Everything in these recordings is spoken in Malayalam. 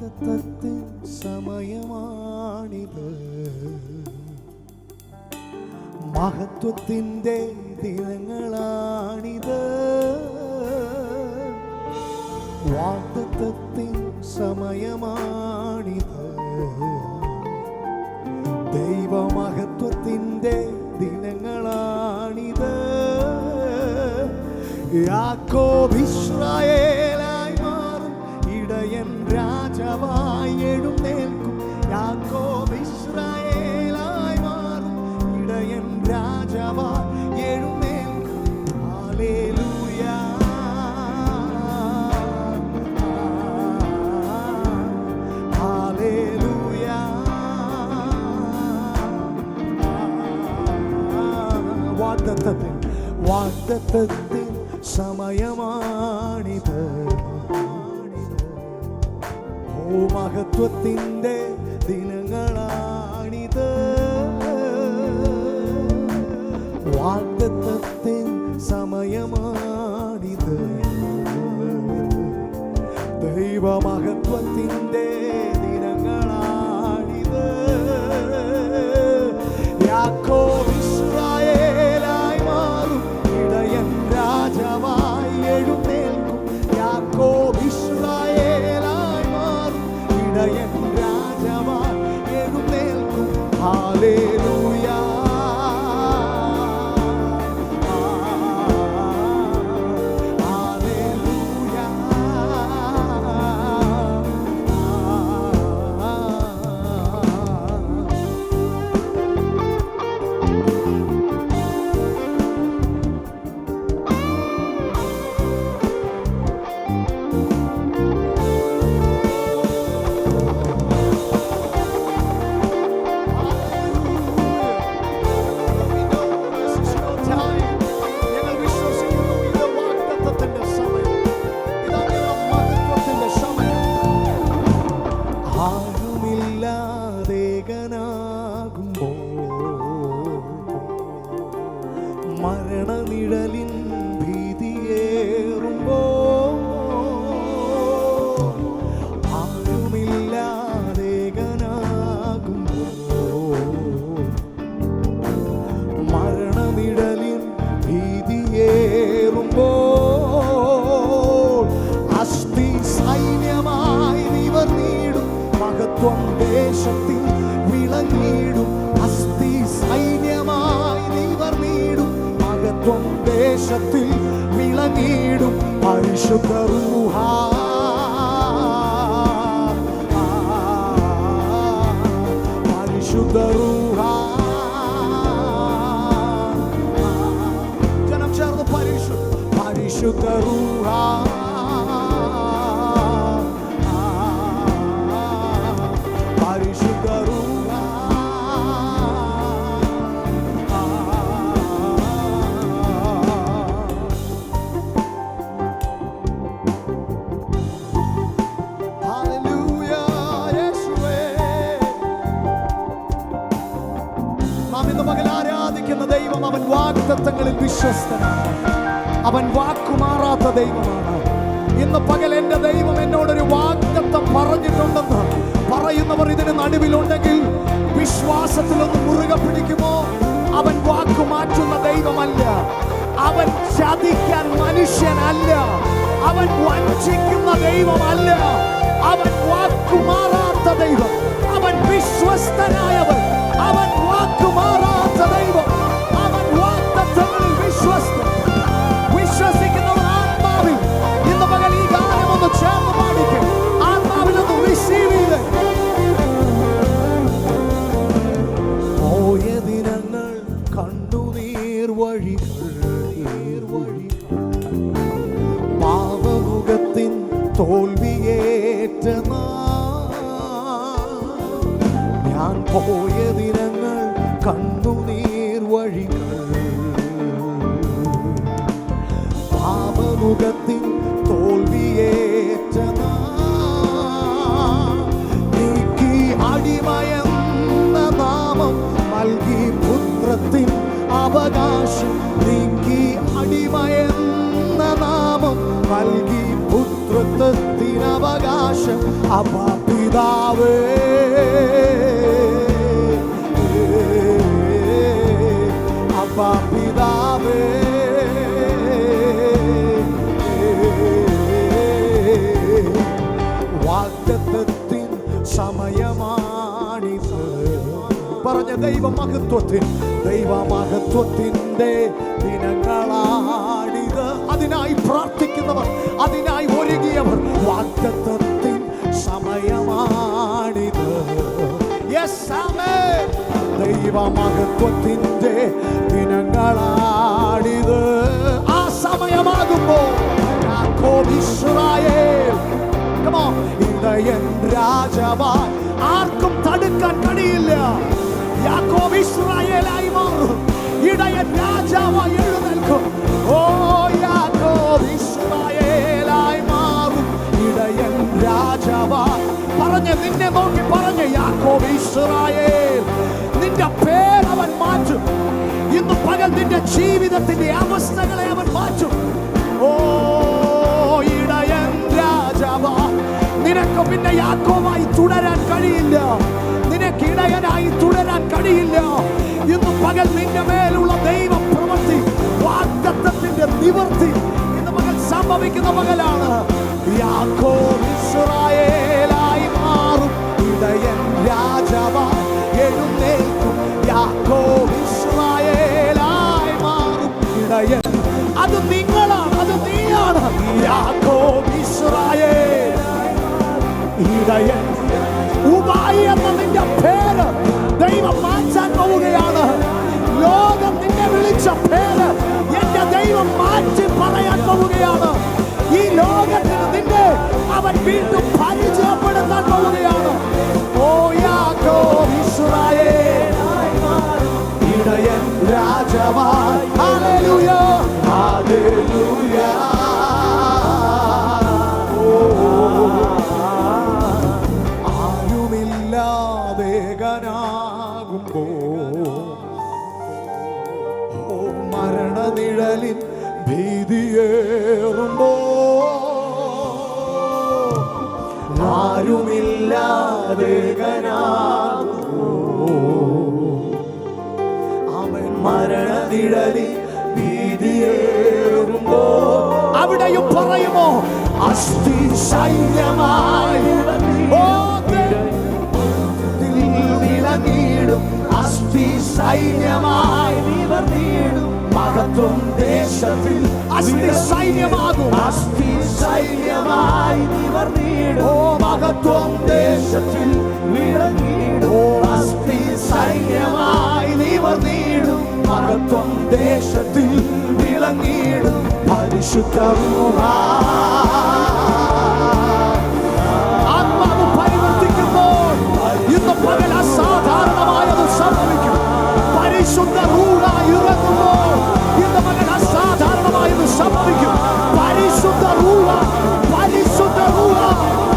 വാഗ്ദത്തത്തിൻ സമയമാണിത്, മഹത്വത്തിൻ്റെ ദിനങ്ങളാണിത്. വാഗ്ദത്തത്തിൻ സമയമാണിത്, ദൈവമഹത്വത്തിൻ്റെ ദിനങ്ങളാണിത്. യാക്കോബ് ഇസ്രായേലായി മാറും, ഇടയൻ രാജാവായി എഴുന്നേൽക്കും. യാക്കോബ് ഇസ്രായേലായി മാറും, ഇടയൻ രാജാവായി എഴുന്നേൽക്കും. Hallelujah, hallelujah. വാഗ്ദത്തത്തിൻ സമയമാണിത്, ഓ മഹത്വത്തിൻ്റെ ദിനങ്ങളാണിത്. വാഗ്ദത്തത്തിൻ സമയമാണിത്, ദൈവമഹത്വത്തിൻ്റെ ദിനങ്ങളാണിത്. യാക്കോബ് ഇസ്രായേലായി മാറും, ഇടയൻ രാജാവായി എഴുന്നേൽക്കും. യാക്കോബ് ഇസ്രായേലായി മാറും, ഇടയൻ രാജാവായി എഴുന്നേൽക്കും. ഹല്ലേലൂയ, മരണനിഴലിൻ ഭീതിയേറുമ്പോ, ആരുമില്ലാതേകനാകുമ്പോ, മരണനിഴലിൻ ഭീതിയേറുമ്പോ, അസ്ഥി സൈന്യമായി നിവർന്നിടും, മഹത്വം ദേശത്തിൽ വിളങ്ങിടും. അസ്ഥി സൈന്യമായി നിവർന്നിടും, മഹത്വം ദേശത്തിൽ വിളങ്ങിടും. പരിശുദ്ധ റൂഹ, പരിശുദ്ധ റൂഹ. ജനം ചേർന്ന് പരിശുദ്ധ റൂഹ, പരിശുദ്ധ റൂഹ. ആരാധിക്കുന്ന ദൈവം അവൻ വാഗ്ദത്തങ്ങളിൽ വിശ്വസ്തനാണ്, അവൻ വാക്കുമാറാത്ത ദൈവമാണ്. ഇന്ന് പകൽ എൻ്റെ ദൈവം എന്നോടൊരു വാഗ്ദത്തം പറഞ്ഞിട്ടുണ്ടെന്ന് പറയുന്നവർ ഇതിന് നടുവിലുണ്ടെങ്കിൽ വിശ്വാസത്തിലൊന്ന് മുറുകെ പിടിക്കുമോ? അവൻ വാക്കു മാറ്റുന്ന ദൈവമല്ല, അവൻ ചതിക്കാൻ മനുഷ്യനല്ല, അവൻ വഞ്ചിക്കുന്ന ദൈവമല്ല, അവൻ വാക്കുമാറാത്ത ദൈവം, അവൻ വിശ്വസ്തനായവൻ, അവൻ വാക്കുമാറാത്ത ദൈവം, അവൻ വാഗ്ദത്തങ്ങളിൽ വിശ്വസ്തൻ. വിശ്വസിക്കുന്നവർ ആത്മാവിൽ ഇന്ന് പകൽ ഈ ഗാനം ഒന്ന് ചേർന്ന് പാടിക്കും, ആത്മാവിൽ ഒന്ന് റിസീവ് ചെയ്ത്. പോയ ദിനങ്ങൾ കണ്ണുനീർ വഴികൾ, പാപമുഖത്തിൻ തോൽവിയേറ്റ ഞാൻ പോയ ദിനങ്ങൾ കണ്ണുനീർ വഴികൾ, പാപമുഖത്തിൻ തോൽവിയേറ്റ നീക്കി അടിമയെന്ന നാമം നൽകി പുത്രത്തിൻ അവകാശം. നീക്കി അടിമയെന്ന നാമം നൽകി പുത്രത്തിനവകാശം. അപ്പാ പിതാവേ, അപ്പാ പിതാവേ, വാഗ്ദത്തത്തിൻ സമയമാണിത്. പറഞ്ഞ ദൈവമഹത്വത്തിന്റെ ദിനങ്ങളാണിത്. അതിനായി പ്രാർത്ഥിക്കുന്നവർ, അതിനായി ഒരുങ്ങിയവർ, വാഗ്ദത്തത്തിൻ സമയമാണിത്. യെസ് ആമേൻ. ദൈവമഹത്വത്തിന്റെ ദിനങ്ങളാണിത്. ആ സമയമാകുമ്പോൾ യാക്കോബ് ഇസ്രായേൽ ഇടയൻ രാജാവായി ആർക്കും തടുക്കാൻ കഴിയില്ല. യാക്കോബ് ഇസ്രായേലായി മാറും. ഇടയൻ രാജാവായി എഴുന്നേൽക്കും. ഓ യാക്കോബ് ഇസ്രായേലായി മാറും. ഇടയൻ രാജാവായി പറഞ്ഞ് നിന്നെ നോക്കി പറഞ്ഞ് യാക്കോബ് ഇസ്രായേൽ. നിന്റെ പേരവൻ മാറ്റും. ഇന്ന് പകൽ നിന്റെ ജീവിതത്തിന്റെ അവസ്ഥകളെ അവൻ മാറ്റും. ഓ ഇടയൻ രാജാവാ, നിനക്ക് പിന്നെ യാക്കോബായി തുടരാൻ കഴിയില്ല. നിനക്ക് ഇടയനായി തുടരാൻ കഴിയില്ല. ഇന്ന് പകൽ നിന്റെ മേലുള്ള ദൈവ പ്രവൃത്തി, വാഗ്ദത്തത്തിന്റെ നിവൃത്തി ഇന്ന് പകൽ സംഭവിക്കുന്ന പകലാണ്. യാക്കോബ് ഇസ്രായേലായി മാറും. ഇടയൻ രാജാവായി എഴുന്നേൽക്കും. യാക്കോബ് ഇസ്രായേലായി മാറും. ഇടയൻ അത് നിങ്ങളാണ്, അത് നീയാണ്. യാക്കോബ് ഇസ്രായേൽ ഇടയൻ. ഉബായി എന്ന നിന്റെ പേര് ദൈവം മാറ്റാൻ പോവുകയാണ്. ലോകം നിന്നെ വിളിച്ച പേര് എന്റെ ദൈവം മാറ്റി പറയാൻ പോവുകയാണ്. ഈ ലോകത്തിന് നിന്നെ അവൻ വീണ്ടും പരിചയപ്പെടുത്താൻ പോവുകയാണ്. ഓ യാക്കോബ് ഇസ്രായേൽ ഇടയൻ രാജാവായി. Hallelujah, hallelujah. ആരുമില്ലാതേകനാകുമ്പോ, മരണനിഴലിൻ ഭീതിയേറുമ്പോ, ആരുമില്ലാതേകനാകുമ്പോ, അവൻ മരണനിഴലിൻ ഭീതിയേറുമ്പോ, അവിടെയും പറയുമോ അസ്ഥി സൈന്യമായി വിളങ്ങിടും. അസ്ഥി സൈന്യമായി നിവർന്നിടും. മഹത്വം ദേശത്തിൽ അസ്ഥി സൈന്യമാകും. അസ്ഥി സൈന്യമായി നിവർന്നിടും. ഓ മഹത്വം ദേശത്തിൽ വിളങ്ങിടും. അസ്ഥി സൈന്യമായി നിവർന്നിടും. മഹത്വം ദേശത്തിൽ വിളങ്ങിടും. പരിശുദ്ധ ആത്മാവ് പരിവർത്തിക്കുമ്പോൾ ഇന്ന് പകൽ അസാധാരണമായത് സംഭവിക്കും. പരിശുദ്ധ റൂഹ ഇറങ്ങുമ്പോൾ ഇന്ന് പകൽ അസാധാരണമായത് സംഭവിക്കും. പരിശുദ്ധ റൂഹ, പരിശുദ്ധ റൂഹ,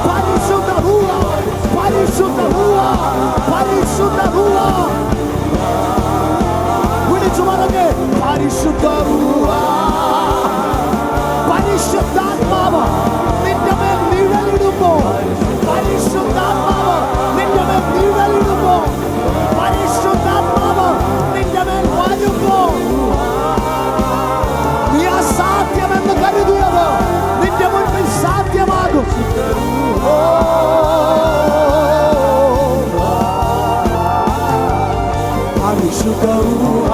പരിശുദ്ധ റൂഹ, പരിശുദ്ധ റൂഹ, പരിശുദ്ധ റൂഹ. വിളിച്ചു പറഞ്ഞ് പരിശുദ്ധ റൂഹ. പരിശുദ്ധാത്മാവ് നിന്റെ മേൽ നിഴലിടുമ്പോൾ, പരിശുദ്ധാത്മാവ് നിന്റെ മേൽ നിഴലിടുമ്പോൾ, പരിശുദ്ധാത്മാവ് നിന്റെ മേൽ വരുമ്പോൾ, നീ അസാധ്യമെന്ന് കരുതിയത് നിന്റെ മുൻപിൽ സാധ്യമാകും. പരിശുദ്ധ റൂഹ